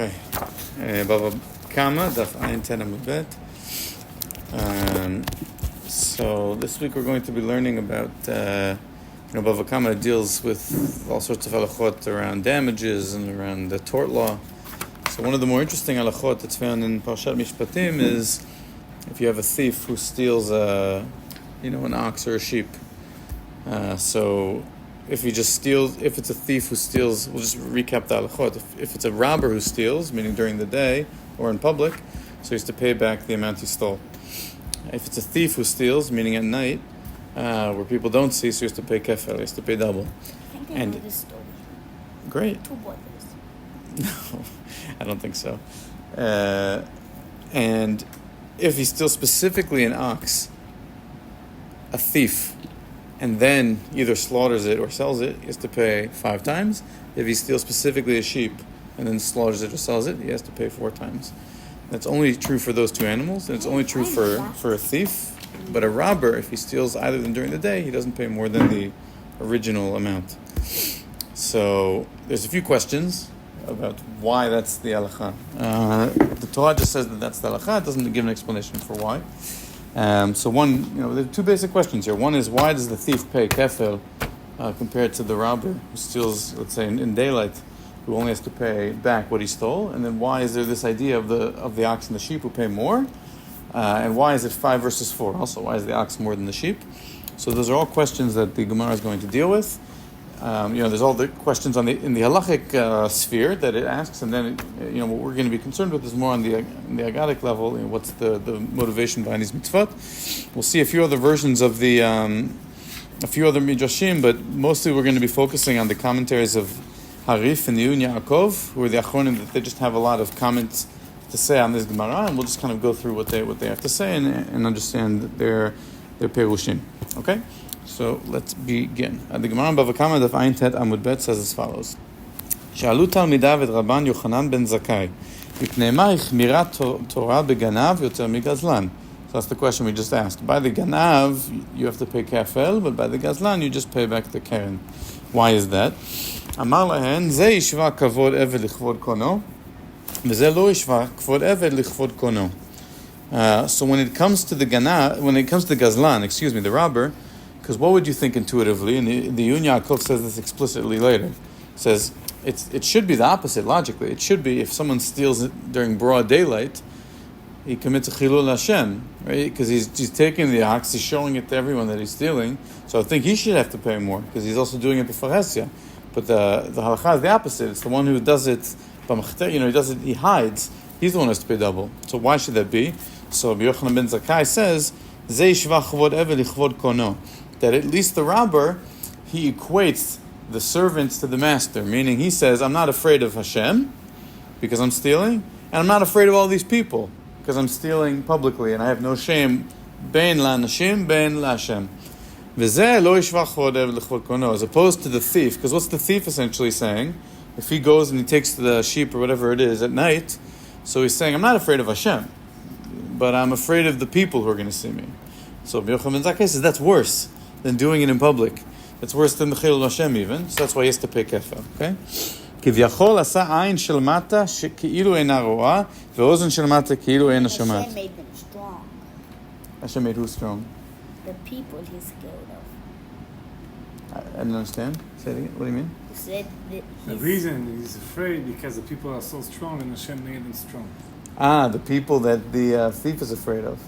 Okay. Bava Kamma, daf ayin ten amud bet. So this week we're going to be learning about, Bava Kamma deals with all sorts of halachot around damages and around the tort law. So one of the more interesting halachot that's found in Parshat Mishpatim is if you have a thief who steals an ox or a sheep. So if it's a thief who steals, we'll just recap the halachot. If it's a robber who steals, meaning during the day or in public, so he has to pay back the amount he stole. If it's a thief who steals, meaning at night, where people don't see, so he has to pay kefel, he has to pay double. I think I know this story. Great. Two brothers. No, I don't think so. And if he steals specifically an ox, a thief, and then either slaughters it or sells it, he has to pay 5 times. If he steals specifically a sheep and then slaughters it or sells it, he has to pay 4 times. That's only true for those 2 animals, and it's only true for a thief. But a robber, if he steals either of them during the day, he doesn't pay more than the original amount. So there's a few questions about why that's the halakha. The Torah just says that that's the halakha. It doesn't give an explanation for why. So one, there are 2 basic questions here. One is, why does the thief pay kefel compared to the robber who steals, let's say, in daylight, who only has to pay back what he stole? And then why is there this idea of the ox and the sheep who pay more? And why is it 5 versus 4? Also, why is the ox more than the sheep? So those are all questions that the Gemara is going to deal with. There's all the questions in the halachic sphere that it asks, and then what we're going to be concerned with is more on the agadic level. What's the motivation behind these mitzvot? We'll see a few other versions of a few other midrashim, but mostly we're going to be focusing on the commentaries of Harif and Yun Yaakov, who are the achronim that they just have a lot of comments to say on this Gemara, and we'll just kind of go through what they have to say and understand their perushim. Okay. So let's begin. The Gemara in Bava Kamma daf ayin tet amud bet says as follows: Shalu talmidav et Rabban Yochanan ben Zakkai, mipnei ma ichmirat Torah beganav yoter migazlan. So that's the question we just asked. By the ganav, you have to pay kefel, but by the gazlan, you just pay back the keren. Why is that? Amar lahen ze yishva kavod eved lichvod kono, v'ze lo yishva kavod eved lichvod kono. So when it comes to the gazlan, the robber. Because what would you think intuitively? And the Yun Yaakov says this explicitly later. It says it should be the opposite logically. It should be if someone steals it during broad daylight, he commits a chilul Hashem, right? Because he's taking the ox, he's showing it to everyone that he's stealing. So I think he should have to pay more because he's also doing it b'far hesya. But the halakha is the opposite. It's the one who does it. He hides. He's the one who has to pay double. So why should that be? So Yochanan ben Zakkai says, Zei shva chavod eved lichvod kono. That at least the robber, he equates the servants to the master, meaning he says, I'm not afraid of Hashem because I'm stealing, and I'm not afraid of all these people because I'm stealing publicly and I have no shame. Bein la'anashim, bein la'Hashem. V'zeh lo yishva chavod eved lichvod kono, as opposed to the thief, because what's the thief essentially saying? If he goes and he takes the sheep or whatever it is at night, so he's saying, I'm not afraid of Hashem, but I'm afraid of the people who are going to see me. So Yochanan ben Zakkai says that's worse than doing it in public. It's worse than the chilul Hashem even. So that's why he has to pay kefel. Okay? כביכול עשה עין של מטה שכאילו אינה רואה ואוזן של מטה כאילו אינה שומעת. Hashem made them strong. Hashem made who strong? The people he's scared of. I didn't understand. Say it again. What do you mean? He said that The reason he's afraid because the people are so strong and Hashem made them strong. The people that the thief is afraid of.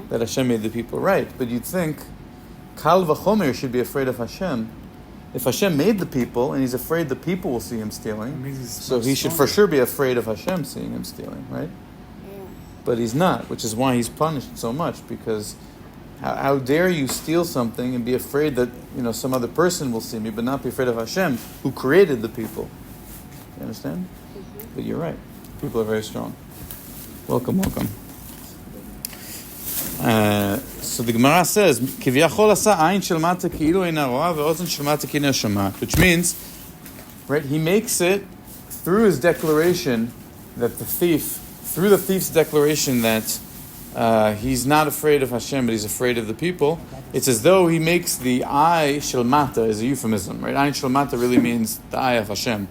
That Hashem made the people. Right. But you'd think Kal v'chomer should be afraid of Hashem. If Hashem made the people and he's afraid the people will see him stealing, so he should for sure be afraid of Hashem seeing him stealing, right? Yeah. But he's not, which is why he's punished so much, because how dare you steal something and be afraid that some other person will see me, but not be afraid of Hashem, who created the people. You understand? Mm-hmm. But you're right. People are very strong. Welcome. So the Gemara says, "Kiviyachol asa ayin shel mata ki'ilu eina roa ve'ozen shel mata ki'ilu eina shoma'at," which means, right, he makes it through his declaration that the thief's declaration that he's not afraid of Hashem, but he's afraid of the people. It's as though he makes the eye shel mata as a euphemism, right? Ayin shel mata really means the eye of Hashem.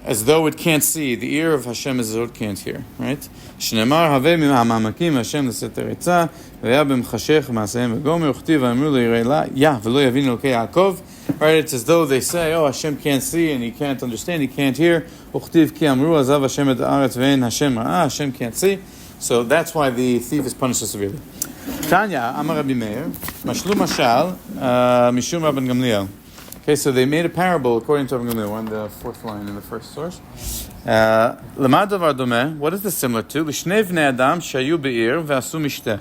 as though it can't see. The ear of Hashem as though it can't hear, right? Shneimar havei mima'amakim Hashem l'seter etzah v'ya b'mchashech ma'aseim v'gomer uchtiv v'amru le'yirei la yah v'lo yavin elokei Yaakov. Right? It's as though they say, oh, Hashem can't see and he can't understand, he can't hear. Uchtiv ki amru azav Hashem et haaretz ve'en Hashem ra'ah. Hashem can't see. So that's why the thief is punished so severely. Tanya, Amar Rabbi Meir, Mashlu Mashal, Mishum Rabban Gamliel. Okay, so they made a parable according to Rabban Gamliel. We're on the fourth line in the first source. Lemad davar domeh. What is this similar to? L'shnei vnei adam shayu be'ir ve'asu mishteh.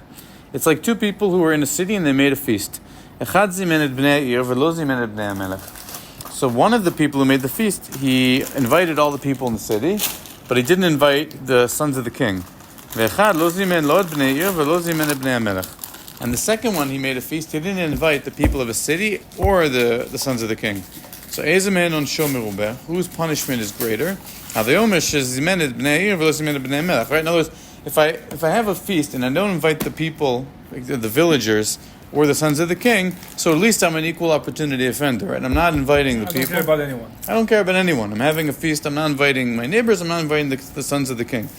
It's like two people who were in a city and they made a feast. Echad zimen et bnei ir ve'lo zimen et bnei hamelech. So one of the people who made the feast, he invited all the people in the city, but he didn't invite the sons of the king. And the second one, he made a feast. He didn't invite the people of a city or the sons of the king. So, whose punishment is greater? Right? In other words, if I have a feast and I don't invite the people, the villagers, or the sons of the king, so at least I'm an equal opportunity offender, right? I'm not inviting the people. I don't care about anyone. I don't care about anyone. I'm having a feast. I'm not inviting my neighbors. I'm not inviting the sons of the king.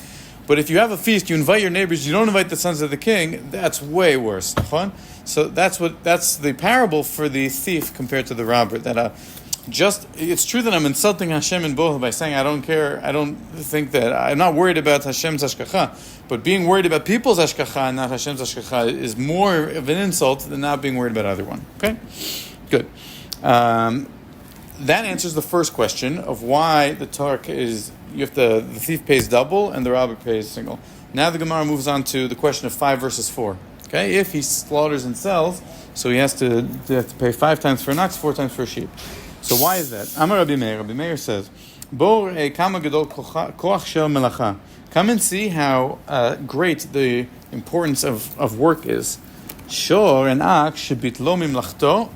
But if you have a feast, you invite your neighbors, you don't invite the sons of the king, that's way worse. So that's the parable for the thief compared to the robber. That it's true that I'm insulting Hashem in both by saying I don't care, I don't think that, I'm not worried about Hashem's hashgacha, but being worried about people's hashgacha and not Hashem's hashgacha is more of an insult than not being worried about either one. Okay? Good. That answers the first question of why the Torah is, the thief pays double and the robber pays single. Now the Gemara moves on to the question of 5 versus 4. Okay, if he slaughters and sells, so he has to pay 5 times for an ox, 4 times for a sheep. So why is that? Amar Rabbi Meir. Rabbi Meir says, "Bo Kamma gadol koach shel melacha." Come and see how great the importance of work is. Shor an ox shebitlo mimlachto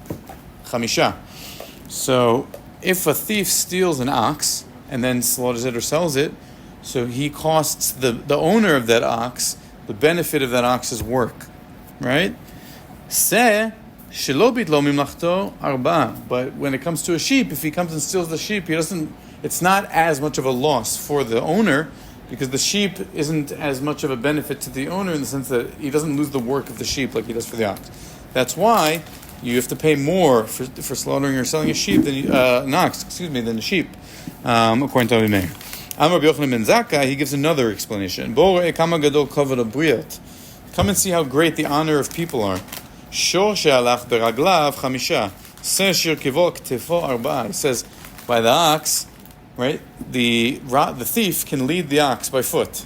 chamisha. So if a thief steals an ox and then slaughters it or sells it, so he costs the owner of that ox the benefit of that ox's work, right? Se shelo bitlo mimlachto arba. But when it comes to a sheep, if he comes and steals the sheep, it's not as much of a loss for the owner because the sheep isn't as much of a benefit to the owner in the sense that he doesn't lose the work of the sheep like he does for the ox. That's why you have to pay more for slaughtering or selling a sheep than an ox, than a sheep, according to Rabbi Meir. Amar Yochanan ben Zakkai, he gives another explanation. Come and see how great the honor of people are. Shor she'alach beraglav chamisha, se shirkivo ktefo arba'a. He says, by the ox, right? The thief can lead the ox by foot,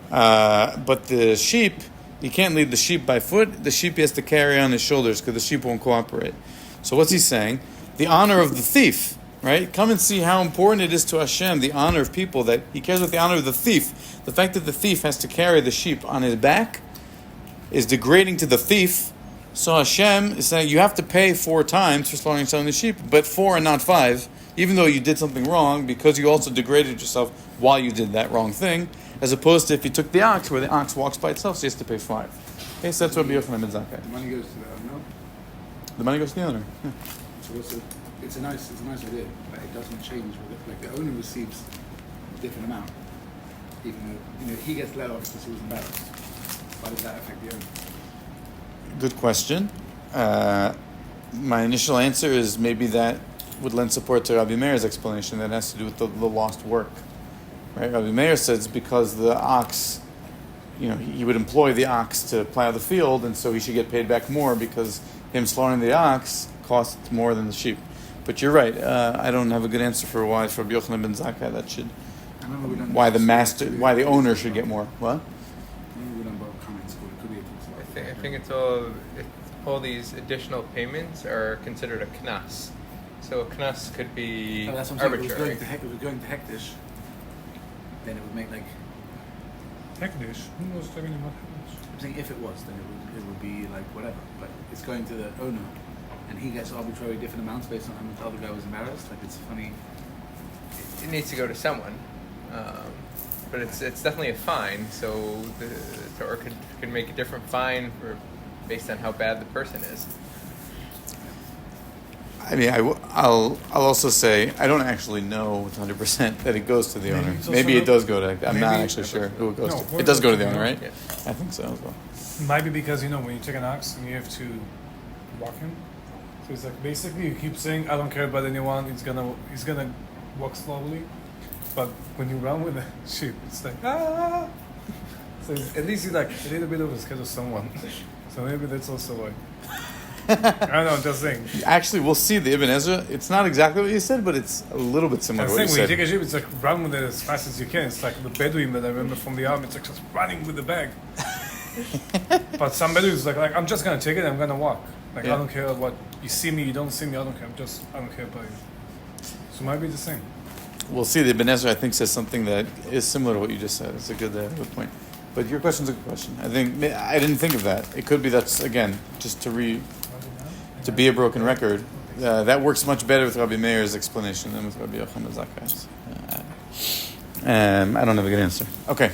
but the sheep, he can't lead the sheep by foot. The sheep he has to carry on his shoulders because the sheep won't cooperate. So what's he saying? The honor of the thief, right? Come and see how important it is to Hashem, the honor of people, that he cares about the honor of the thief. The fact that the thief has to carry the sheep on his back is degrading to the thief. So Hashem is saying you have to pay 4 times for slaughtering and selling the sheep, but 4 and not 5, even though you did something wrong, because you also degraded yourself while you did that wrong thing, as opposed to if you took the ox, where the ox walks by itself, so he has to pay 5. Okay, so that's what Yochanan ben Zakkai. The money goes to the owner. The money goes to the owner. Yeah. So it's a nice idea, but it doesn't change with it. Like the owner receives a different amount, even though he gets let off because he was embarrassed. Why does that affect the owner? Good question. My initial answer is maybe that would lend support to Rabbi Meir's explanation that has to do with the lost work. Right? Rabbi Meir says because the ox, he would employ the ox to plow the field, and so he should get paid back more because him slaughtering the ox costs more than the sheep. But you're right. I don't have a good answer for why for Yochanan ben Zakkai that should. Why the owner should get more. What? I think it's all these additional payments are considered a knas. So a knas could be arbitrary. If we're going to hektish, then it would make like hektish. Who was talking about hektish? I'm saying if it was, then it would be like whatever. But it's going to the owner, and he gets arbitrary different amounts based on how much the other guy was embarrassed. Like it's funny. It needs to go to someone, but it's definitely a fine. So the Torah could make a different fine based on how bad the person is. I mean, I'll also say I don't actually know with 100% that it goes to the owner. Maybe it does go to. I'm not actually sure who it goes to. It does go to the owner, right? Yeah. I think so as well. Might be because when you take an ox and you have to walk him, so it's like basically you keep saying I don't care about anyone. He's gonna walk slowly, but when you run with the sheep, it's like ah. So at least you like a little bit of a scared of someone. So maybe that's also why. I don't know, I'm just saying. Actually, we'll see the Ibn Ezra. It's not exactly what you said, but it's a little bit similar I'm to what you saying when you said. take a sheep, it's like run with it as fast as you can. It's like the Bedouin that I remember from the army. It's like just running with the bag. But some Bedouins like I'm just gonna take it. I'm gonna walk. Like Yeah. I don't care what you see me, you don't see me. I don't care. I don't care about you. So it might be the same. We'll see. The Ibn Ezra, I think, says something that is similar to what you just said. It's a good point. But your question's a good question. I didn't think of that. It could be that's again just to be a broken record. That works much better with Rabbi Meir's explanation than with Rabbi Yochanan Zakkai's. I don't have a good answer. Okay.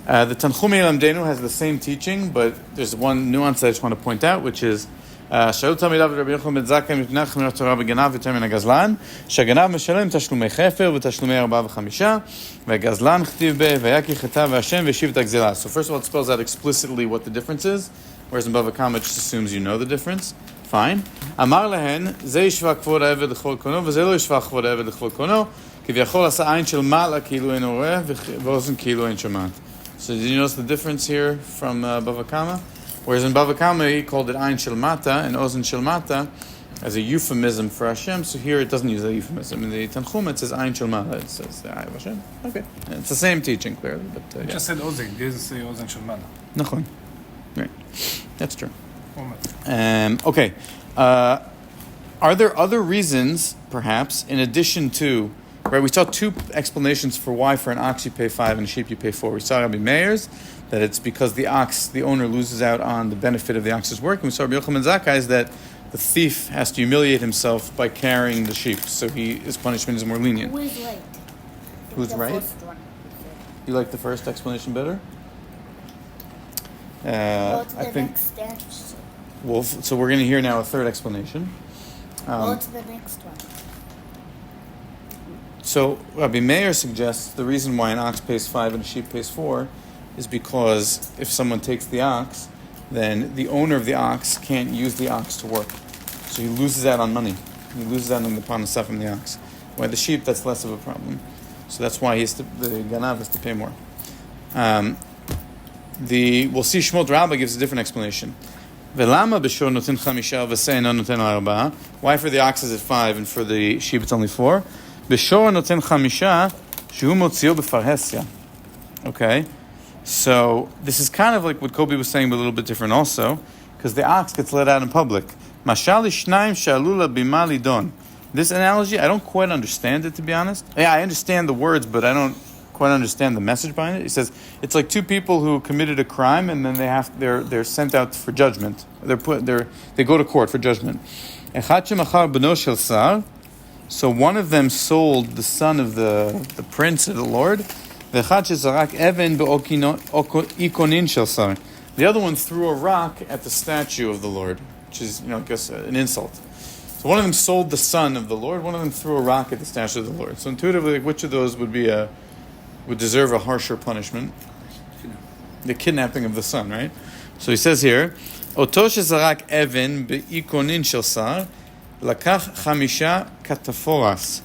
The Tanchumi Lamdenu has the same teaching, but there's one nuance I just want to point out, which is שאלו תלמידיו רבי יוחנן בן זכאי מפני חכמי התורה בגנב יותר מן הגזלן, שהגנב משלם תשלומי חפר ותשלומי 4 ו5, והגזלן כתיב והיה כי חטא והשם והשיב את הגזלה. So first of all, it spells out explicitly what the difference is, whereas in Bava Kamma it just assumes you know the difference. Fine. אמר להן, זה ישווה כבוד העבד לכבוד קונו, וזה לא ישווה כבוד העבד לכבוד קונו, כביכול עשה עין של מעלה כאילו אין רואה, ואוזן כאילו אין שומעת. So did you notice the difference here from Bava Kamma? Whereas in Bava Kamma he called it Ein Shel Mata and Ozen Shel Mata as a euphemism for Hashem. So here it doesn't use a euphemism. In the Tanchum it says Ein Shel Mata. It says Ay of Hashem. Okay, and it's the same teaching clearly, but It just said Ozen. It didn't say Ozen Shel Mana. Nachon. Right, that's true. Format. Okay, are there other reasons, perhaps, in addition to? Right, we saw two explanations for why for an ox you pay 5 and a sheep you pay 4. We saw Rabbi Meir's, that it's because the ox, the owner loses out on the benefit of the ox's work. And we saw Rabbi Yochanan Zakkai's that the thief has to humiliate himself by carrying the sheep, so his punishment is more lenient. Who is right? Who's The right? first one. You like the first explanation better? Go to I the think. next step. Well, so we're going to hear now a third explanation. Go to the next one. So Rabbi Meir suggests the reason why an ox pays 5 and a sheep pays 4 is because if someone takes the ox, then the owner of the ox can't use the ox to work. So he loses out on money. He loses out on the parnassah from the ox. Why the sheep, that's less of a problem. So that's why the ganav has to pay more. We'll see Shmot Rabbah gives a different explanation. Velama b'shor noten chamisha v'seina noten arba'a. Why for the ox is it 5 and for the sheep it's only 4? B'shor noten chamisha shehu motzio b'farhesya. Okay, so this is kind of like what Kobe was saying, but a little bit different also, because the ox gets let out in public. Mashal ishnaim shalula bima lidon. This analogy, I don't quite understand it, to be honest. Yeah, I understand the words, but I don't quite understand the message behind it. He says it's like two people who committed a crime and then they're sent out for judgment. They go to court for judgment. So one of them sold the son of the prince of the Lord. The other one threw a rock at the statue of the Lord, which is, I guess, an insult. So one of them sold the son of the Lord. One of them threw a rock at the statue of the Lord. So intuitively, which of those would deserve a harsher punishment? The kidnapping of the son, right? So he says here, "Oto shezarak even beikonin shel sar, lakach chamisha kataforas."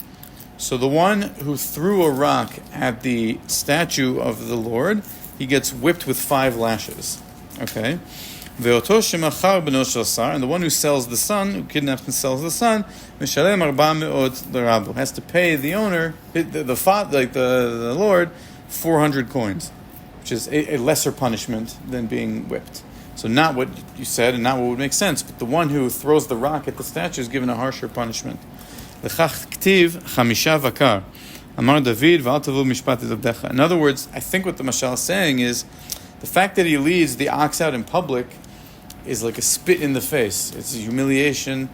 So the one who threw a rock at the statue of the Lord, he gets whipped with 5 lashes. Okay. Ve'oto shemachar b'no shel sar, and the one who sells the son, who kidnaps and sells the son, mishalem 400 l'rabu, has to pay the owner, the father, like the Lord, 400 coins, which is a lesser punishment than being whipped. So not what you said, and not what would make sense, but the one who throws the rock at the statue is given a harsher punishment. L'chach ktiv chamisha vakar, amar David v'al tavu mishpat avdecha. In other words, I think what the mashal is saying is the fact that he leads the ox out in public is like a spit in the face. It's a humiliation.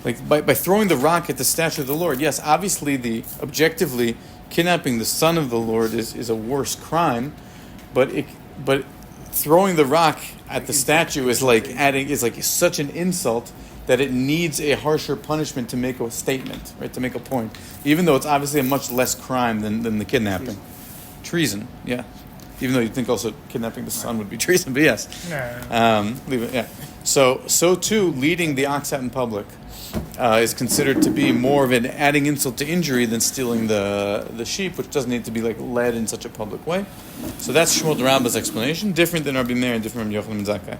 Like by throwing the rock at the statue of the Lord. Yes, obviously objectively kidnapping the son of the Lord is a worse crime, but throwing the rock at the statue is like such an insult that it needs a harsher punishment to make a statement, right? To make a point, even though it's obviously a much less crime than the kidnapping. Treason, yeah. Even though you'd think also kidnapping the son would be treason, but yes. Leave it, yeah. So too, leading the ox out in public is considered to be more of an adding insult to injury than stealing the sheep, which doesn't need to be like led in such a public way. So that's Shmuel Rabba's explanation, different than Rabbi Meir and different from Yochanan ben Zakkai.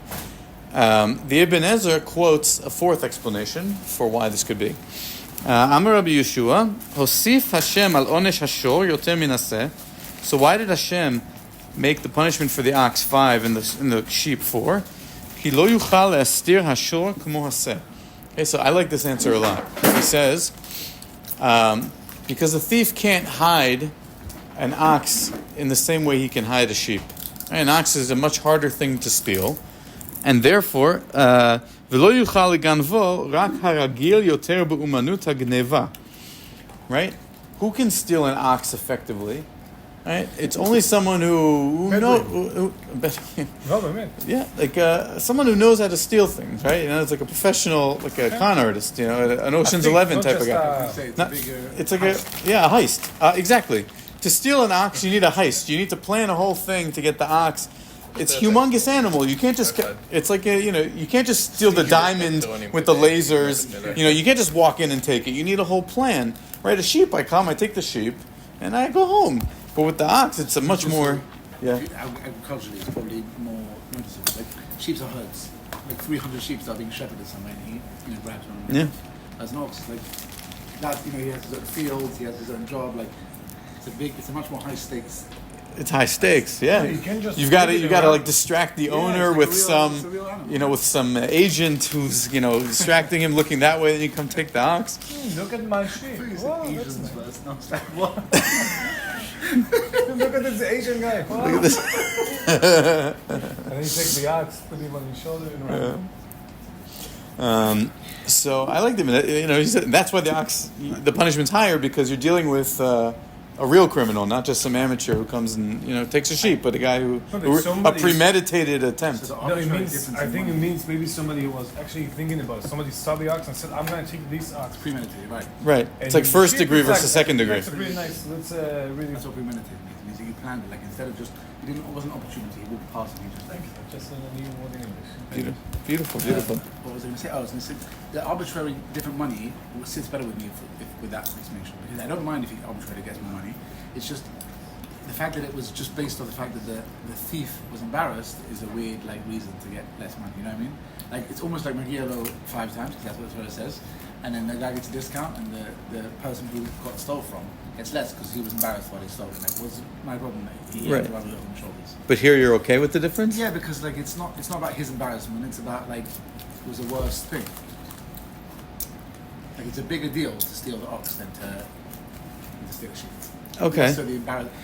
The Ibn Ezra quotes a fourth explanation for why this could be. Amar Rabbi Yeshua, Hosif Hashem al onesh hashor yoter min haseh. So why did Hashem make the punishment for the ox 5 and the sheep 4? Ki lo yuchal le'astir hashor k'mo haseh. Okay, so I like this answer a lot. He says, because a thief can't hide an ox in the same way he can hide a sheep. An ox is a much harder thing to steal, and therefore, v'lo yuchal leganvo rak haragil yoter be'umanut hagneva. Right? Who can steal an ox effectively? Right? It's only someone who knows. Yeah, like someone who knows how to steal things, right? You know, it's like a professional, like a con artist. You know, an Ocean's 11 type of guy. It's like a heist. Exactly. To steal an ox, you need a heist. You need to plan a whole thing to get the ox. It's a humongous animal. You can't just. It's like you can't just steal the diamond with the lasers. You know, you can't just walk in and take it. You need a whole plan, right? A sheep, I take the sheep, and I go home. But with the ox, it's a much more. Yeah. Agriculturally, it's probably more noticeable. Like sheep are herds. Like 300 sheep are being shepherded somewhere, and he grabs one. Yeah. As an ox, like that, he has his own fields, he has his own job. Like it's a much more high stakes. It's high stakes, yeah. You got to like distract the owner like with some agent who's distracting him, looking that way. Then you come take the ox. Look at my sheep. Whoa, that's nice. First. No, it's like what? Look at this Asian guy. Wow. Look at this. And then you take the ox, put him on your shoulder, and run. So I like him. He said that's why the punishment's higher, because you're dealing with a real criminal, not just some amateur who comes and takes a sheep, but a guy who a premeditated attempt. No, I think it means maybe somebody who was actually thinking about it. Somebody saw the ox and said, "I'm going to take these ox." Premeditated, right? Right. It's like first degree versus second degree. That's pretty nice. That's really. That's what premeditated means. It means that you planned it. Like instead of just it wasn't an opportunity. You walked past and you just. Thank you. Just a new word in English. Beautiful. What was I going to say? I was going to say the arbitrary different money sits better with me with that explanation, because I don't mind if he arbitrarily gets more money. It's just the fact that it was just based on the fact that the thief was embarrassed is a weird reason to get less money. You know what I mean? Like it's almost like Magiello 5 times, because that's what it says, and then the guy gets a discount, and the person who got stole from gets less because he was embarrassed while they stole it. Like, what's my problem? He had to rub it on the shoulders. But here you're okay with the difference? Yeah, because it's not about his embarrassment. It's about it was a worse thing. Like it's a bigger deal to steal the ox than to steal a sheep. Okay. So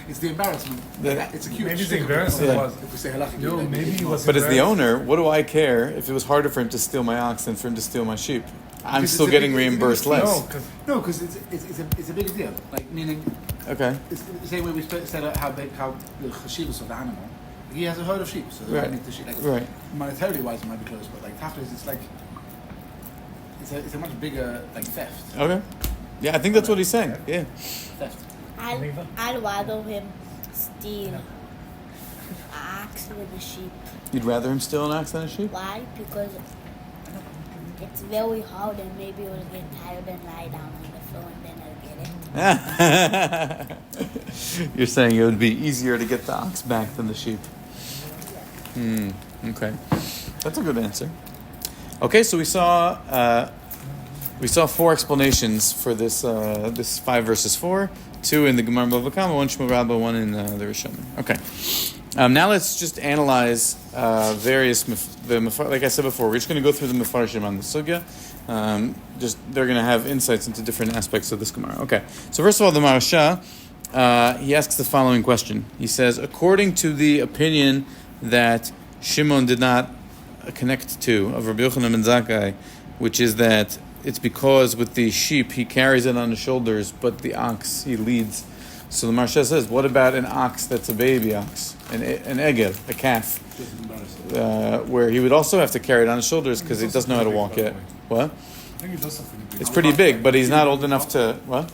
it's the embarrassment. It's a cute. Maybe the embarrassment was. If we say halachically, No, maybe he was. But as the owner, what do I care if it was harder for him to steal my ox than for him to steal my sheep? I'm still getting reimbursed less. No, because it's a bigger deal. Like meaning. Okay. It's the same way we said how the chashivas of the animal. He has a herd of sheep, so they need the sheep. Right. Monetarily wise, it might be close, but taflis, it's a much bigger theft. Okay. Yeah, I think that's what he's saying. Yeah. Theft. I'd rather him steal an ox than a sheep. You'd rather him steal an ox than a sheep? Why? Because it's very hard, and maybe he'll get tired and lie down on the floor, and then I'll get it. You're saying it would be easier to get the ox back than the sheep. Okay. That's a good answer. Okay, so we saw 4 explanations for this 5 verses 4. 2 in the Gemara Bava Kamma, 1 Shmuel Rabba, 1 in the Rishonim. Okay. Now let's just analyze various like I said before, we're just going to go through the Mefarshim on the Sugya. They're going to have insights into different aspects of this Gemara. Okay. So first of all, the Marasha, he asks the following question. He says, according to the opinion that Shimon did not connect to of Rabbi Yochanan ben Zakkai, which is that it's because with the sheep he carries it on his shoulders, but the ox he leads So the Maharsha says, what about an ox that's a baby ox, an egel, a calf, where he would also have to carry it on his shoulders because he doesn't know how to walk yet. What? I think it's also pretty big. It's pretty big, but he's not old enough to what?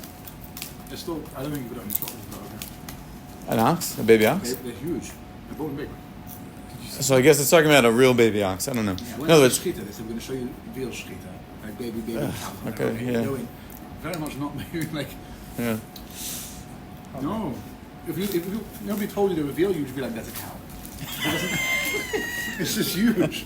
They're still, I don't think you put it on your shoulders, but okay. An ox, a baby ox. They're huge. They're both big. So I guess it's talking about a real baby ox. I don't know. Yeah, when No, it's it's shkita, they said we're going to show you veal shkita, like baby cows. okay, yeah. Doing very much not maybe like yeah. no. If you nobody told you to reveal, you'd be like that's a cow. It's just huge.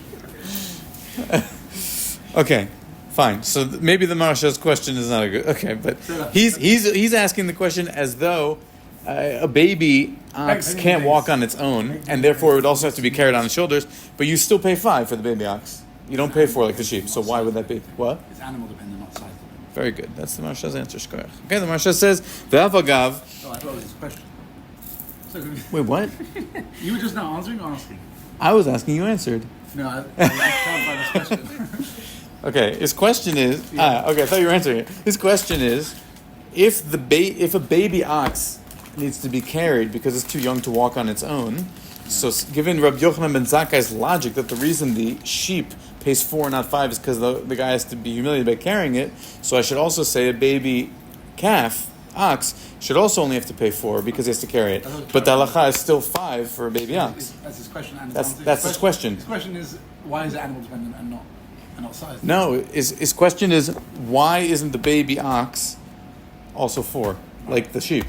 Okay, fine. So maybe the Maharsha's question is not a good. Okay, but he's asking the question as though a baby ox can't walk on its own, and therefore it would also have to be carried on the shoulders. But you still pay 5 for the baby ox. You don't pay 4 like the sheep. So why would that be? What? It's animal dependent, not size dependent. Very good. That's the Maharsha's answer. Shkoyach. Okay, the Maharsha says Bava Kamma. Oh, I thought it was a question. So, Wait, what? you were just now answering or asking? I was asking. You answered. No, I can't find this question. Okay, his question is. Okay, I thought you were answering it. His question is, if a baby ox needs to be carried because it's too young to walk on its own, so given Rabbi Yochanan ben Zakkai's logic that the reason the sheep pays 4 not 5 is because the guy has to be humiliated by carrying it, so I should also say a baby calf ox should also only have to pay 4 because he has to carry it. But the halacha is still 5 for a baby ox. That's his question. And That's his question. His question is why is it animal dependent and not size? No, his question is why isn't the baby ox also 4 like the sheep?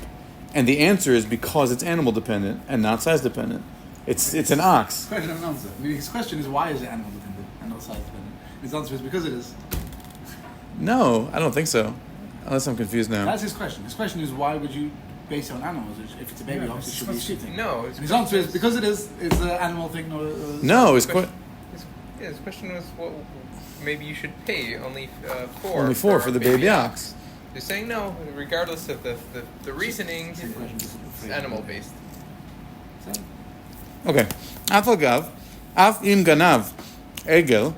And the answer is because it's animal dependent and not size dependent. It's an ox. Question and answer. I mean, his question is why is it animal dependent and not size dependent? His answer is because it is. No, I don't think so. Unless I'm confused now. That's his question. His question is why would you base it on animals? If it's a baby ox, it should be a sheep thing. No. And his answer is because it is. It's an animal thing. No, his question was what maybe you should pay only 4. Only 4 for the baby ox. They're saying no, regardless of the reasoning, it's animal based. Okay. Afal gav, af im ganav, egel.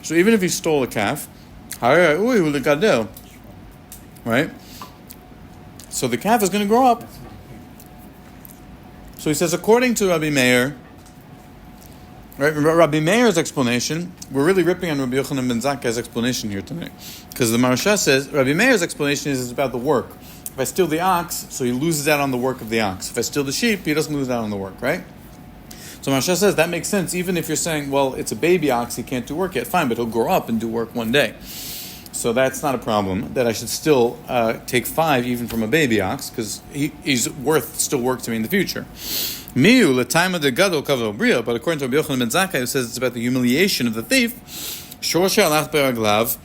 So even if he stole a calf, right? So the calf is going to grow up. So he says, according to Rabbi Meir, right? Rabbi Meir's explanation, we're really ripping on Rabbi Yochanan ben Zakkai's explanation here tonight, because the Maharsha says Rabbi Meir's explanation is about the work. If I steal the ox, so he loses out on the work of the ox. If I steal the sheep, he doesn't lose out on the work, right? So Maharsha says that makes sense, even if you're saying, well, it's a baby ox, he can't do work yet. Fine, but he'll grow up and do work one day. So that's not a problem, that I should still take 5 even from a baby ox, because he's worth still work to me in the future. Miu l'taima de gadol kavod bria, but according to Rabbi Yochanan ben Zakkai, who says it's about the humiliation of the thief, shorsha alach beraglav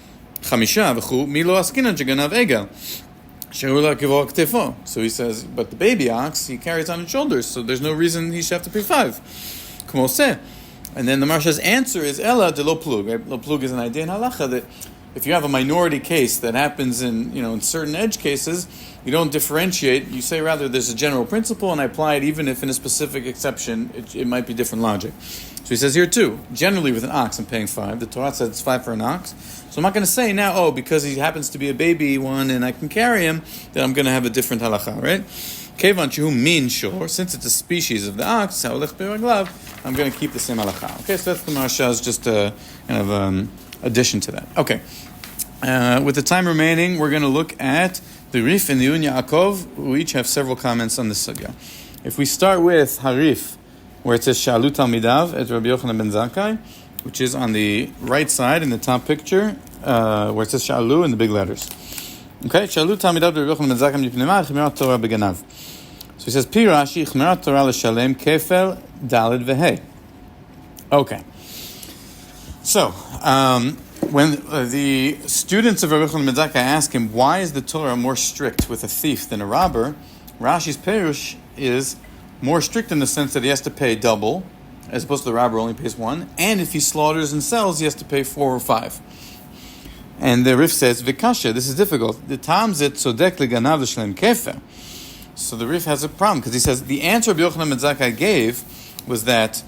chamisha v'chu milo askinan sheganav egel she'ula kivo ktefo. So he says, but the baby ox he carries on his shoulders, so there's no reason he should have to pay 5. Kmo seh. And then the Maharsha's answer is ella de lo plug. Right? Lo plug is an idea in halacha that if you have a minority case that happens in certain edge cases, you don't differentiate. You say rather there's a general principle and I apply it even if in a specific exception it might be different logic. So he says here too, generally with an ox I'm paying 5. The Torah says it's 5 for an ox. So I'm not going to say now, because he happens to be a baby one and I can carry him, that I'm going to have a different halacha, right? Kevan shehu min shor, since it's a species of the ox, I'm going to keep the same halacha. Okay, so that's the Maharsha's just a kind of addition to that. Okay. With the time remaining, we're going to look at the Rif and the Un Yaakov, who each have several comments on this sugya. If we start with Harif, where it says Sha'alu Talmidav et Rabbi Yochanan ben Zakkai, which is on the right side in the top picture, where it says Sha'alu in the big letters. Okay, Sha'alu Talmidav Rabbi Yochanan ben Zakkai mipnei chmirat Torah beganav. So he says, Pi Rashi chmirat Torah l'shalem kefel daled vehei. Okay. So, when the students of Rabbi Yochanan ben Zakkai ask him, why is the Torah more strict with a thief than a robber? Rashi's perush is more strict in the sense that he has to pay double, as opposed to the robber only pays 1, and if he slaughters and sells, he has to pay 4 or 5. And the Rif says, Vikasha, this is difficult. The Tamzit tzodek leganav l'shalem kefer. So the Rif has a problem, because he says, the answer Rabbi Yochanan ben Zakkai gave was that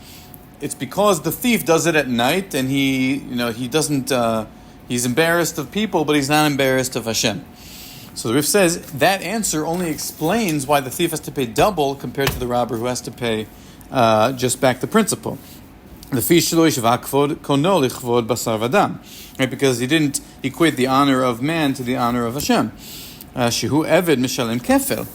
it's because the thief does it at night, and he doesn't. He's embarrassed of people, but he's not embarrassed of Hashem. So the Rif says that answer only explains why the thief has to pay double compared to the robber who has to pay just back the principal. The fish right, because he didn't equate the honor of man to the honor of Hashem. Shehu eved mishalem kefel.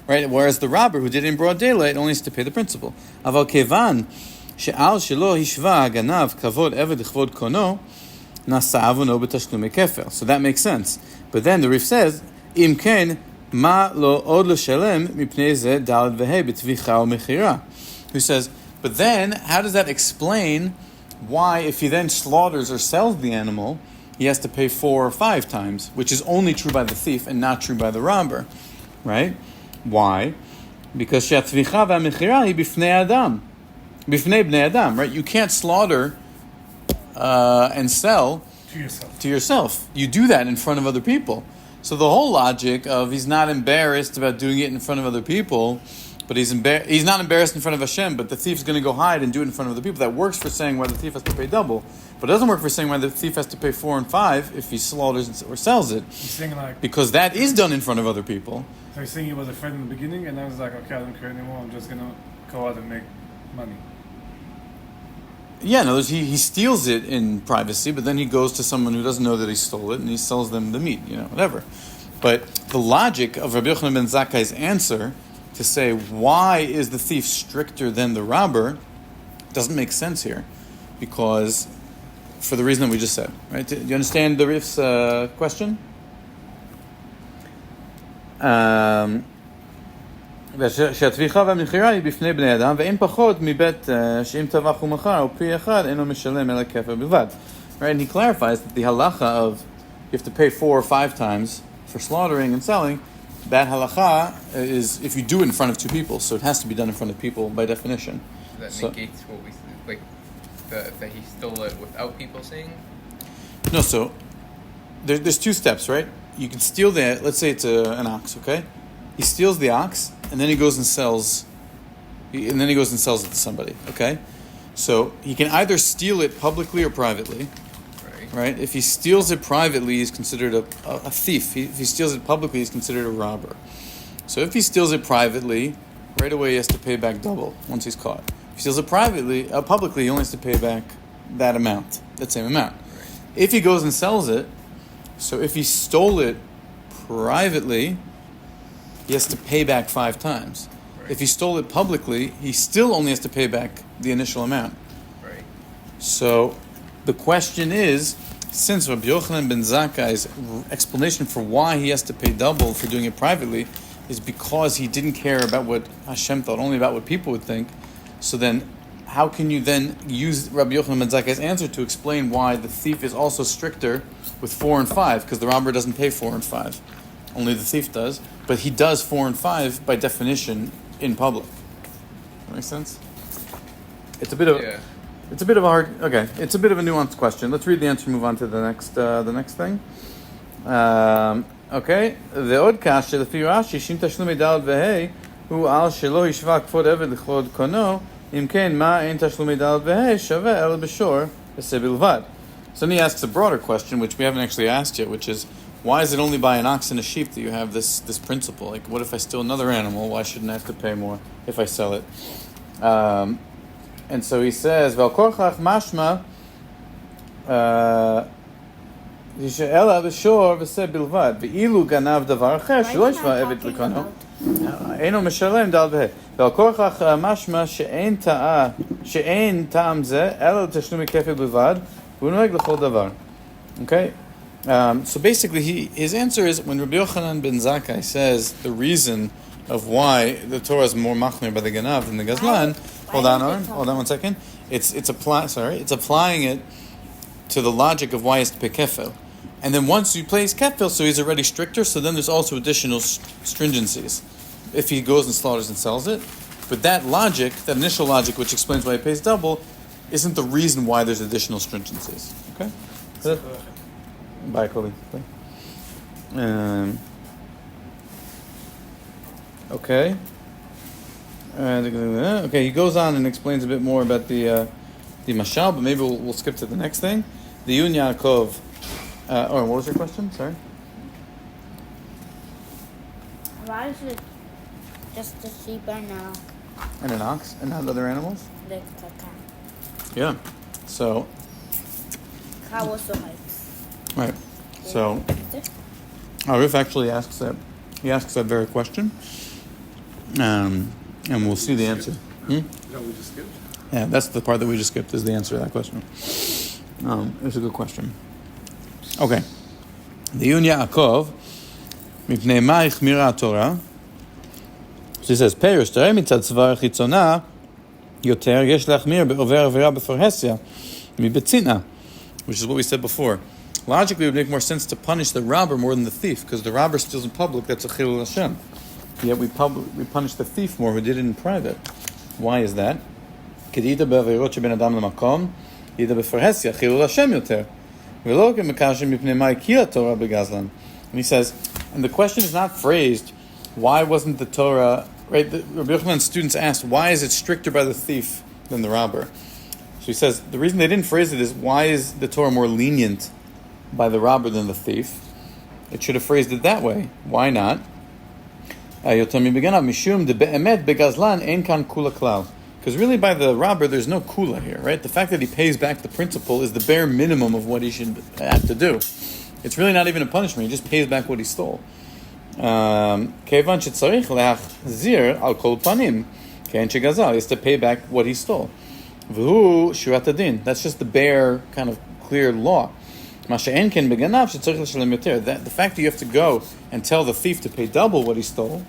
Right, whereas the robber who did it in broad daylight only has to pay the principal. Aval kevan she'al shelo hishva ganav kavod eved l'chvod kono nasa avono b'tashlume kefel. So that makes sense. But then the Rif says, im ken ma lo od l'shalem mipnei ze dalad vehei b'tvicha o mechira. Who says, but then how does that explain why, if he then slaughters or sells the animal, he has to pay 4 or 5 times, which is only true by the thief and not true by the robber, right? Why? Because she'atzvicha v'amechira hi b'fnei adam, b'fnei bnei adam, right? You can't slaughter and sell to yourself. You do that in front of other people. So the whole logic of he's not embarrassed about doing it in front of other people, but he's not embarrassed in front of Hashem, but the thief's going to go hide and do it in front of other people. That works for saying why the thief has to pay double, but it doesn't work for saying why the thief has to pay 4 and 5 if he slaughters or sells it. He's saying because that is done in front of other people. So he's saying he was afraid in the beginning, and I was like, okay, I don't care anymore. I'm just going to go out and make money. Yeah, in other words, he steals it in privacy, but then he goes to someone who doesn't know that he stole it, and he sells them the meat, whatever. But the logic of Rabbi Yochanan ben Zakkai's answer to say why is the thief stricter than the robber doesn't make sense here, because for the reason that we just said, right? Do you understand the Rif's question? שהתביכה והמכירה היא בפני בני אדם ואין פחות מבית שאם טבח ומכר או פי אחד אינו משלם אלא כפל בלבד. Right, and he clarifies that the halacha of you have to pay 4 or 5 times for slaughtering and selling, that halacha is if you do it in front of 2 people, so it has to be done in front of people by definition. That negates what we like, that he stole it without people seeing? No, so there's 2 steps, right? You can steal let's say it's an ox, okay? He steals the ox and then he goes and sells it to somebody, okay? So he can either steal it publicly or privately. Right? If he steals it privately, he's considered a thief. If he steals it publicly, he's considered a robber. So if he steals it privately, right away he has to pay back double once he's caught. If he steals it publicly, he only has to pay back that amount, that same amount. Right. If he goes and sells it, so if he stole it privately, he has to pay back 5 times. Right. If he stole it publicly, he still only has to pay back the initial amount. Right. So the question is, since Rabbi Yochanan ben Zakkai's explanation for why he has to pay double for doing it privately is because he didn't care about what Hashem thought, only about what people would think, so then how can you then use Rabbi Yochanan ben Zakkai's answer to explain why the thief is also stricter with 4 and 5, because the robber doesn't pay 4 and 5, only the thief does, but he does 4 and 5 by definition in public. That makes sense? It's a bit of a nuanced question. Let's read the answer and move on to the next thing. Okay. ועוד כך שלפי רש"י, שאם תשלומי ד' וה' הוא על שלא ישבה כבוד עבד לכבוד קונו, אם כן, מה אין תשלומי ד' וה' שווה אלא בשור עשה בלבד. So then he asks a broader question, which we haven't actually asked yet, which is, why is it only by an ox and a sheep that you have this principle? Like, what if I steal another animal? Why shouldn't I have to pay more if I sell it? And so he says, "Vel korchach mashma ela b'shor v'seh bilvad v'ilu ganav davar acher shelo yishva evet l'kano eino meshalem dal v'he vel korchach mashma she'en ta'am ze ela tashlumi kefil bilvad v'unoeg l'chol davar." Okay, so basically his answer is when Rabbi Yochanan ben Zakkai says the reason of why the Torah is more machmir by the ganav than the gazlan. Hold on 1 second. It's applying it to the logic of why he has to pay kefil. And then once you place kefil, so he's already stricter, so then there's also additional stringencies if he goes and slaughters and sells it. But that logic, that initial logic which explains why he pays double, isn't the reason why there's additional stringencies. Okay? Bye, Colby. Okay. Okay, he goes on and explains a bit more about the mashal, but maybe we'll skip to the next thing. The Yun Yaakov what was your question? Sorry. Why is it just the sheep and And an ox, and not other animals. the cow? Yeah. So, Cow also hikes. right. So, Is it? Arif actually asks that. He asks that very question, and we'll see the answer. Hmm? Is that what we just skipped? Yeah, that's the part that we just skipped. Is the answer to that question? It's a good question. Okay. Diyun Yaakov, mipnei ma ichmira Torah. So he says, Perush, תראה מצד צוואר חיצונה יותר יש להחמיר בעובר עבירה בפרהסיה מבצנעה, which is what we said before. Logically, it would make more sense to punish the robber more than the thief, because the robber steals in public, that's a chilul Hashem. Yet we punish the thief more who did it in private. Why is that? כדאית בעבירות שבין אדם למקום, דאית בפרהסיה חילול השם יותר. ולא כמקשר מפני מה הכיר התורה בגזלן. And he says, and the question is not phrased, why wasn't the Torah, right? Rabbi Yochanan's students asked, why is it stricter by the thief than the robber? So he says, the reason they didn't phrase it is, why is the Torah more lenient by the robber than the thief? It should have phrased it that way. Why not? Because really by the robber, there's no kula here, right? The fact that he pays back the principal is the bare minimum of what he should have to do. It's really not even a punishment. He just pays back what he stole. כיוון שצריך להחזיר על כל פנים, כן שגזל, is to pay back what he stole. והוא שורת הדין. That's just the bare kind of clear law. מה שאין כן בגנב שצריך לשלם יותר. The fact that you have to go and tell the thief to pay double what he stole,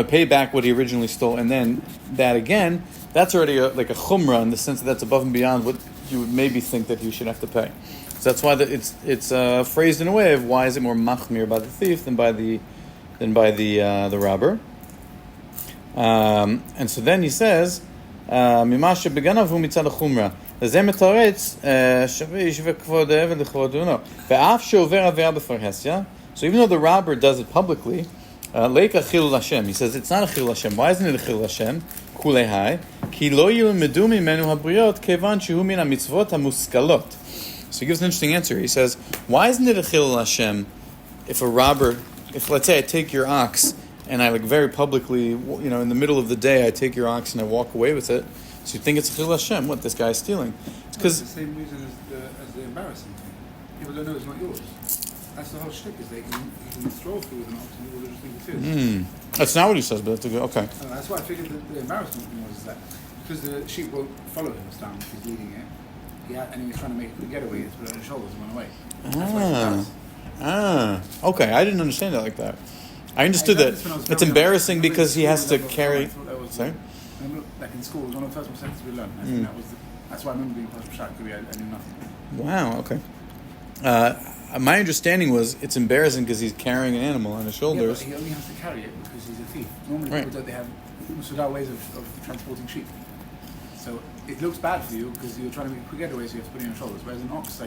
pay back what he originally stole, and then that again, that's already like a chumrah in the sense that that's above and beyond what you would maybe think that you should have to pay. So that's why it's phrased in a way of why is it more machmir by the thief than by the robber. And so then he says, ממה שבגנב הוא מצד החומרה. לזה מתרץ שווה ישווה כבוד העבד לכבוד עונו. ואף שעובר עבירה בפרהסיה, so even though the robber does it publicly, leika chilul Hashem. He says it's not a chilul Hashem. Why isn't it a chilul Hashem? Kulei hai. כי לא ילמדו ממנו הבריות כיוון שהוא מן המצוות המושכלות. So he gives an interesting answer. He says, why isn't it a chilul Hashem if a robber, if let's say I take your ox and I like very publicly, in the middle of the day I take your ox and I walk away with it, so you think it's a chilul Hashem? What, this guy is stealing? It's because the same reason as the embarrassing thing. People don't know it's not yours. That's the whole shtick, is that you can stroll through with an ox and people will just think it's his. That's not what he says, but that's a good, okay. That's why I figured that the embarrassment thing was that because the sheep won't follow him down if he's leading it. And he was trying to make a getaway, he put it on his shoulders and went away. That's why it's embarrassing. Okay. I didn't understand it like that. I understood that it's embarrassing because he has to carry. Sorry? I remember, like in school, it was one of the first mistakes we learned. I think that's why I remember being part of Shak, because I knew nothing. Wow, okay. My understanding was it's embarrassing because he's carrying an animal on his shoulders. Yeah, but he only has to carry it because he's a thief. Normally people don't, they have Musudar ways of transporting sheep. So it looks bad for you because you're trying to make a quick getaway, so you have to put it on your shoulders. Whereas an ox,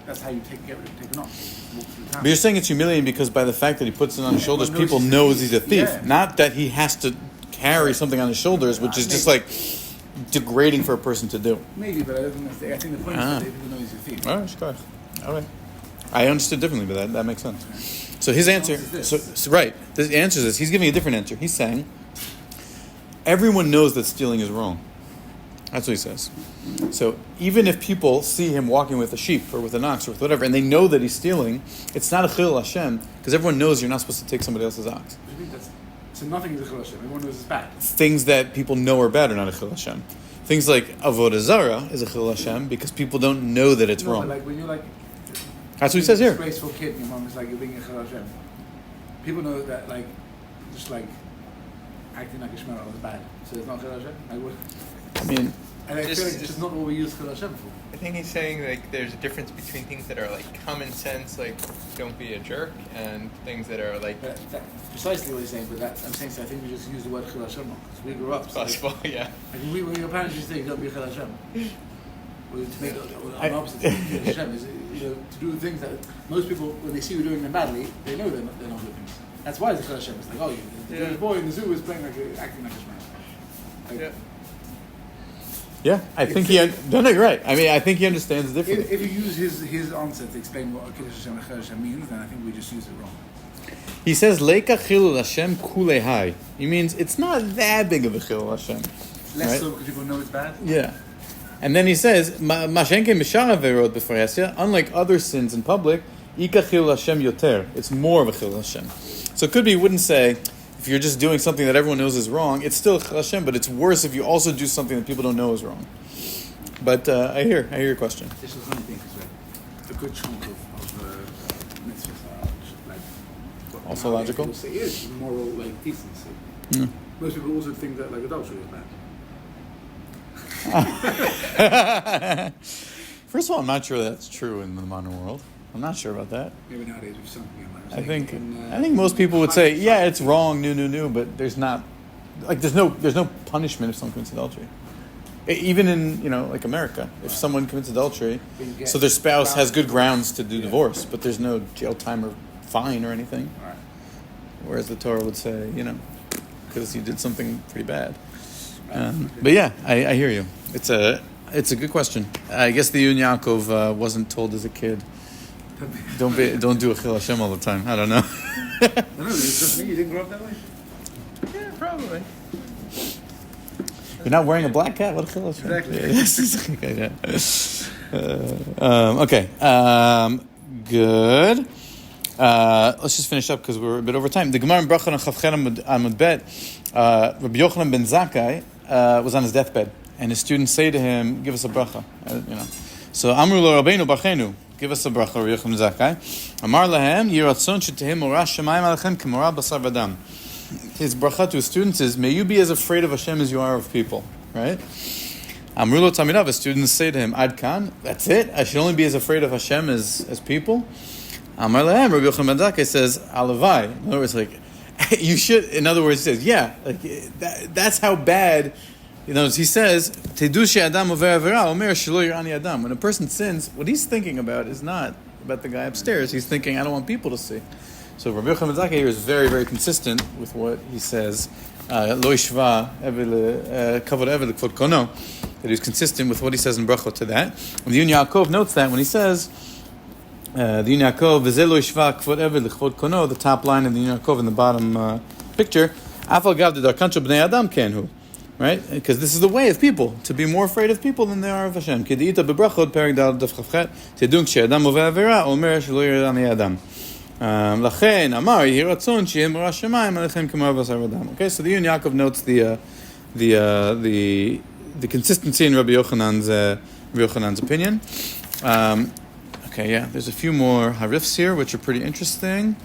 that's how you take an ox. Walk through town. But you're saying it's humiliating because by the fact that he puts it on his shoulders, people knows he's a thief. Yeah. Not that he has to carry something on his shoulders, which is just like degrading for a person to do. Maybe, but I don't think that's I think the point is that people know he's a thief. All right. I understood differently, but that makes sense. So his answer, right, the answer is this. He's giving a different answer. He's saying, everyone knows that stealing is wrong. That's what he says. So even if people see him walking with a sheep or with an ox or with whatever, and they know that he's stealing, it's not a chilul Hashem, because everyone knows you're not supposed to take somebody else's ox. So nothing is a chilul Hashem. Everyone knows it's bad. Things that people know are bad are not a chilul Hashem. Things like avodah zarah is a chilul Hashem because people don't know that it's wrong. But like when you're like, that's what he says here. Disgraceful kid, and your mom is like, you're being a chilul Hashem. People know that like, just like acting like a shmera is bad. So it's not chilul Hashem. Like what? I mean, and I feel like it's just not what we use chilul Hashem for. I think he's saying like there's a difference between things that are like common sense, like don't be a jerk, and things that are like. That's precisely what he's saying, but I'm saying so I think we just use the word chilul Hashem because we grew up. Possible, yeah. Like when your parents used to say, "Don't be chilul Hashem." Well, to make an opposite chilul Hashem is to do things that most people when they see you doing them badly, they know they're not good things. That's why it's chilul Hashem. It's like the boy in the zoo is playing acting like a shmera. Yeah. Yeah, I think you're right. I mean, I think he understands differently. If you use his answer to explain what Kiddush Hashem and Chil Hashem means, then I think we just use it wrong. He says, Leika Chilul Hashem Kule Hai. He means it's not that big of a Chilul Hashem. Less right? so because people know it's bad? Yeah. And then he says, Mashenke Mishara Verot B'Faresya, unlike other sins in public, Ika Chilul Hashem Yoter. It's more of a Chilul Hashem. So it could be, he wouldn't say, if you're just doing something that everyone knows is wrong, it's still Chilul Hashem, but it's worse if you also do something that people don't know is wrong. But I hear your question. This is funny thing, because a good chunk of mitzvahs are like... Also logical? People say is moral, like, decency. Mm. Most people also think that, like, adultery is bad. First of all, I'm not sure that's true in the modern world. I'm not sure about that. Maybe nowadays with something like I think most people would say, yeah, it's wrong, but there's not, like, there's no punishment if someone commits adultery. Even in, like America, if someone commits adultery, so their spouse has good grounds to do divorce, but there's no jail time or fine or anything. Right. Whereas the Torah would say, because you did something pretty bad. But yeah, I hear you. It's a good question. I guess the Yun Yaakov wasn't told as a kid, don't do a Chil Hashem all the time. I don't know. I don't know, it's just me. You didn't grow up that way? Yeah, probably. You're not wearing a black hat? What a Chil Hashem. Exactly. Okay. Good. Let's just finish up because we're a bit over time. The Gemara in Bracha Chavchen Amud Bet, Rabbi Yochanan ben Zakkai was on his deathbed, and his students say to him, "Give us a bracha." So Amru lo Rabbeinu Bachenu, give us a bracha, Rabbi Yochanan ben Zakkai. Amar lahem Yiratzon shetehim morah shemayim alechem k'morah basar v'dam. His bracha to his students is, may you be as afraid of Hashem as you are of people, right? Amru lo Talmidav, his students say to him, Ad kan, that's it? I should only be as afraid of Hashem as people? Amar lahem, Rabbi Yochanan ben Zakkai says, Alavai. In other words, like, you should, in other words, he says, yeah, like, that's how bad, he says, Tedu she'adam over avera, omer shelo yirani adam. When a person sins, what he's thinking about is not about the guy upstairs. He's thinking, I don't want people to see. So Rabbi Yochanan ben Zakkai here is very, very consistent with what he says, Lo yishva kavod eved l'kvod kono, that he's consistent with what he says in Brachot to that. And the Yun Yaakov notes that when he says, the Yun Yaakov, v'zeh lo yishva kavod eved l'kvod kono, the top line in the Yun Yaakov in the bottom picture, afal gav de darkancho b'nei adam kenhu, right? Because this is the way of people, to be more afraid of people than they are of Hashem. K'di'ita b'brachot, perek dal daf chavchet, tedung she'adam ove avera, omer shelo yirani adam. Lachen Amar Yiratzon Shehem Morah Shemayim Alechem K'morah Basar V'dam. Okay, so the Yun Yaakov notes the consistency in Rabbi Yochanan's opinion. Okay, yeah, there's a few more harifs here which are pretty interesting.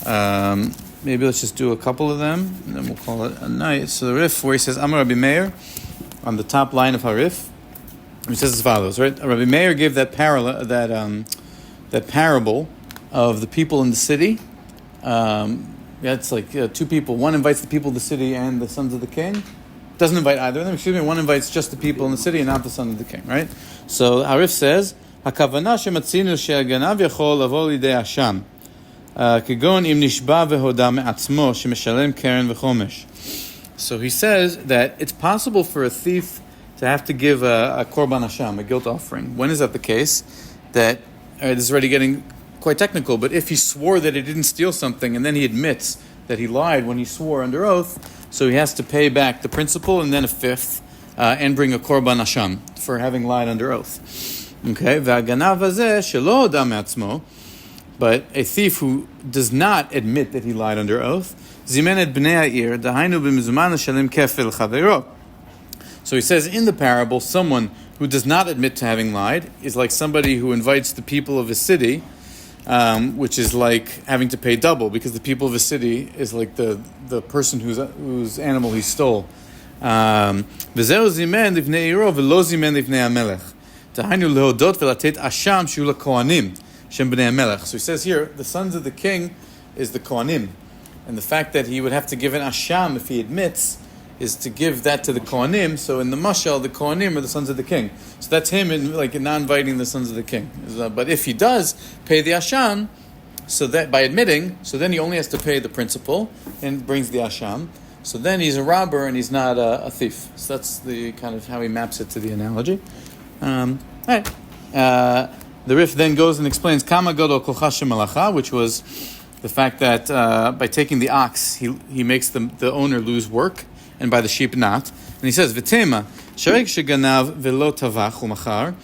Maybe let's just do a couple of them, and then we'll call it a night. So the rif where he says Amar Rabbi Meir on the top line of harif, he says as follows, right? Rabbi Meir gave that parable of the people in the city. It's like two people. One invites the people of the city and the sons of the king. Doesn't invite either of them. One invites just the people in the city and not the son of the king, right? So Harif says, "Hakavana shematzinu she'aganav yachol lavo lidei Hashem, kegon im nishba vehoda me'atzmo shemeshalem keren v'chomesh." So he says that it's possible for a thief to have to give a korban Hashem, a guilt offering. When is that the case? That this is already getting quite technical, but if he swore that he didn't steal something and then he admits that he lied when he swore under oath, so he has to pay back the principal and then a fifth and bring a korban Hashem for having lied under oath. Okay, v'aganav hazeh shelo hoda me'atzmo, but a thief who does not admit that he lied under oath, zimen et bnei ha'ir dahainu b'mizuman l'shalem kefel chavero. So he says in the parable, someone who does not admit to having lied is like somebody who invites the people of his city, which is like having to pay double because the people of the city is like the person whose animal he stole. So he says here, the sons of the king is the Kohanim, and the fact that he would have to give an asham if he admits is to give that to the Kohanim. So in the mashal, the Kohanim are the sons of the king. So that's him in not inviting the sons of the king. But if he does pay the asham, so that by admitting, so then he only has to pay the principal and brings the asham. So then he's a robber and he's not a thief. So that's the kind of how he maps it to the analogy. All right. The Rif then goes and explains Kama Gadol Kolcha Shemalacha, which was the fact that by taking the ox, he makes the owner lose work, and by the sheep not. And he says, V'tema, Sharek Sheganav Velo Tavach Umachar,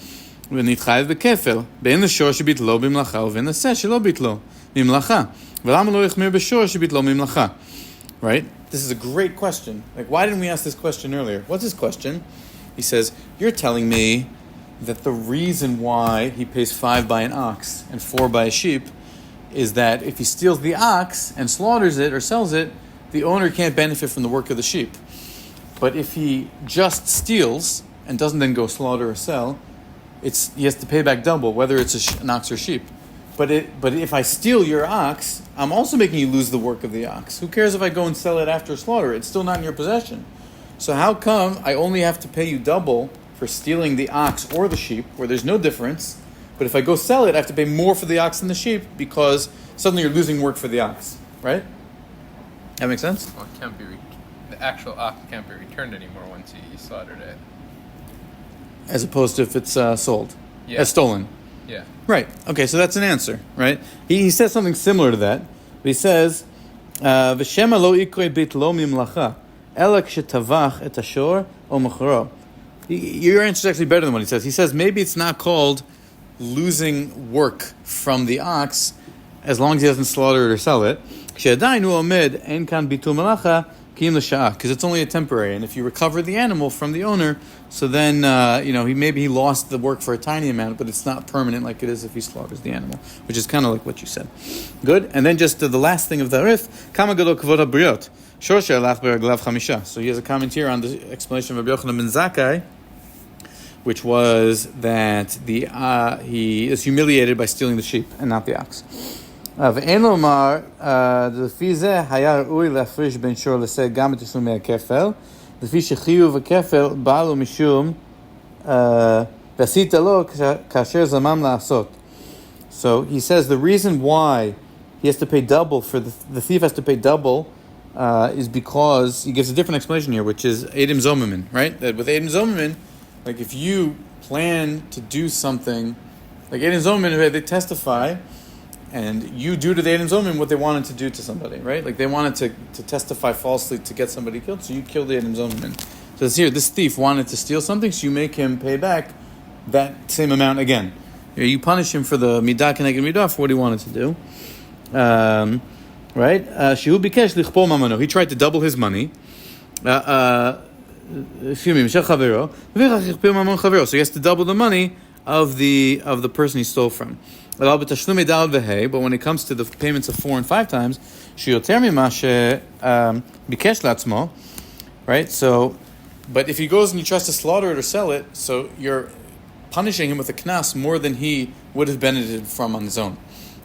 V'nitchayev Bekefel, Be'en L'shor Shebitlo B'mlacha, V'en L'seh Shelo Bitlo B'mlacha, V'lama Lo Yechmir B'shor Shebitlo B'mlacha. Right? This is a great question. Like, why didn't we ask this question earlier? What's his question? He says, you're telling me that the reason why he pays 5 by an ox and 4 by a sheep is that if he steals the ox and slaughters it or sells it, the owner can't benefit from the work of the sheep. But if he just steals and doesn't then go slaughter or sell, he has to pay back double, whether it's an ox or sheep. But if I steal your ox, I'm also making you lose the work of the ox. Who cares if I go and sell it after slaughter? It's still not in your possession. So how come I only have to pay you double for stealing the ox or the sheep, where there's no difference, but if I go sell it, I have to pay more for the ox than the sheep because suddenly you're losing work for the ox, right? That makes sense? Well, it can't be the actual ox can't be returned anymore once he slaughtered it. As opposed to if it's sold, stolen. Yeah. Right. Okay, so that's an answer, right? He says something similar to that. He says, "V'shema lo ikre bit lo mimlacha, ela kshetavach et ashor o machro." Your answer is actually better than what he says. He says maybe it's not called losing work from the ox as long as he doesn't slaughter it or sell it. Because it's only a temporary. And if you recover the animal from the owner, so then he lost the work for a tiny amount, but it's not permanent like it is if he slaughters the animal, which is kind of like what you said. Good. And then just the last thing of the Rif, Kama Gadol Kavod HaBriot. So he has a comment here on the explanation of Rabbi Yochanan ben Zakkai, which was that he is humiliated by stealing the sheep and not the ox. ואין לומר, לפי זה היה ראוי להפריש בין שור לשא גם בתשלומי הכפל, לפי שחיוב הכפל בא לו משום ועשית לו כאשר זמם לעשות. So he says the reason why he has to pay double the thief has to pay double is because he gives a different explanation here, which is Eidim Zomamin, right? That with Eidim Zomamin, like if you plan to do something, like Eidim Zomamin, they testify, and you do to the Eidim Zomamin what they wanted to do to somebody, right? Like they wanted to testify falsely to get somebody killed, so you killed the Eidim Zomamin. So it's here, this thief wanted to steal something, so you make him pay back that same amount again. You punish him for the midah keneged midah for what he wanted to do. Right? Shehu bikesh lichpol mamano. He tried to double his money. So he has to double the money of the person he stole from. But when it comes to the payments of 4 and 5 times, right? So, but if he goes and he tries to slaughter it or sell it, so you're punishing him with a knas more than he would have benefited from on his own.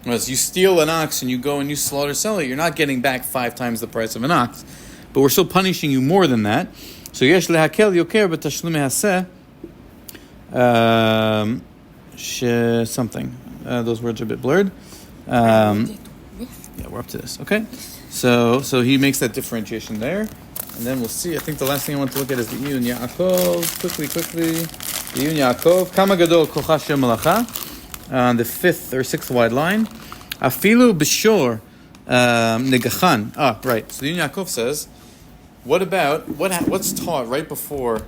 Whereas you steal an ox and you go and you slaughter, sell it, you're not getting back 5 times the price of an ox, but we're still punishing you more than that. So yesh lehakel yoker b'tashlumei haseh something. Those words are a bit blurred. Yeah, we're up to this. Okay, so he makes that differentiation there, and then we'll see. I think the last thing I want to look at is the Iyun Yaakov. Quickly. The Iyun Yaakov. Kama gadol kocha shel malacha. On the 5th or 6th wide line. Afilu b'shor negachan. Right. So the Iyun Yaakov says, what about what's taught right before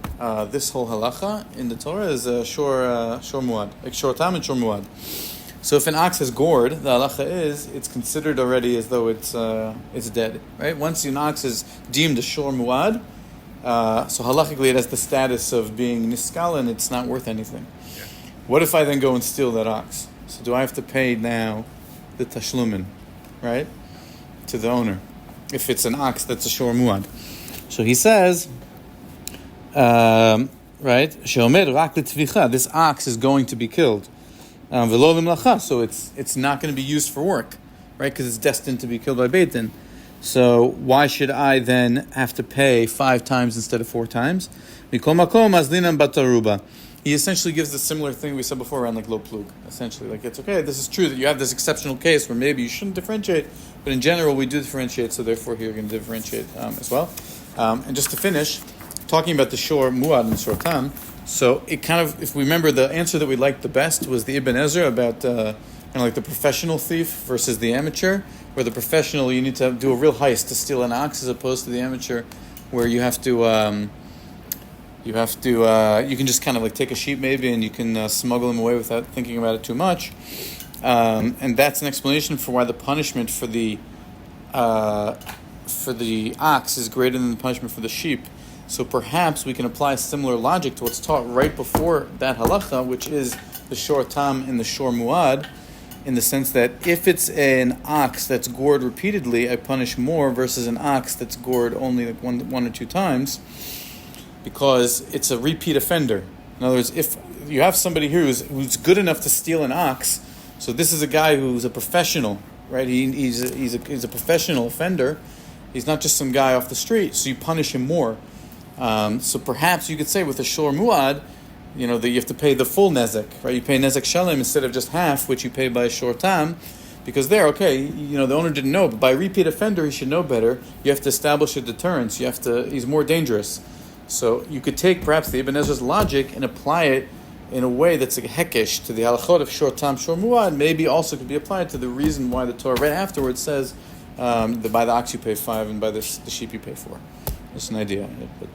this whole halacha in the Torah is shor muad, like shor tam and shor muad. So if an ox has gored, the halacha is it's considered already as though it's dead. Right. Once an ox is deemed a shor muad, so halachically it has the status of being niskal and it's not worth anything. Yeah. What if I then go and steal that ox? So do I have to pay now the tashlumin, right, to the owner if it's an ox that's a shor muad? So he says, right, this ox is going to be killed. So it's not going to be used for work, right? Because it's destined to be killed by Beit Din. So why should I then have to pay 5 times instead of 4 times? He essentially gives the similar thing we said before around like lo plug. Essentially, like it's okay. This is true that you have this exceptional case where maybe you shouldn't differentiate, But in general, we do differentiate, so therefore here we're going to differentiate as well. And just to finish, talking about the shor muad and shor tam, so it kind of, if we remember, the answer that we liked the best was the Ibn Ezra about kind of like the professional thief versus the amateur, where the professional, you need to do a real heist to steal an ox, as opposed to the amateur, where you have to, you can just kind of like take a sheep maybe, and you can smuggle them away without thinking about it too much. And that's an explanation for why the punishment for the ox is greater than the punishment for the sheep. So perhaps we can apply a similar logic to what's taught right before that halacha, which is the shor tam and the shor muad, in the sense that if it's an ox that's gored repeatedly, I punish more versus an ox that's gored only like one or two times, because it's a repeat offender. In other words, if you have somebody here who's good enough to steal an ox, so this is a guy who's a professional, right? He's a professional offender. He's not just some guy off the street, so you punish him more. So perhaps you could say with a shor muad, that you have to pay the full nezek, right? You pay nezek shalem instead of just half, which you pay by shor tam, because the owner didn't know, but by repeat offender, he should know better. You have to establish a deterrence. He's more dangerous. So you could take perhaps the Ibn Ezra's logic and apply it in a way that's a hekesh to the halachot of shor tam, shor muad. Maybe also could be applied to the reason why the Torah right afterwards says that by the ox you pay 5 and by the sheep you pay 4. Just an idea, but.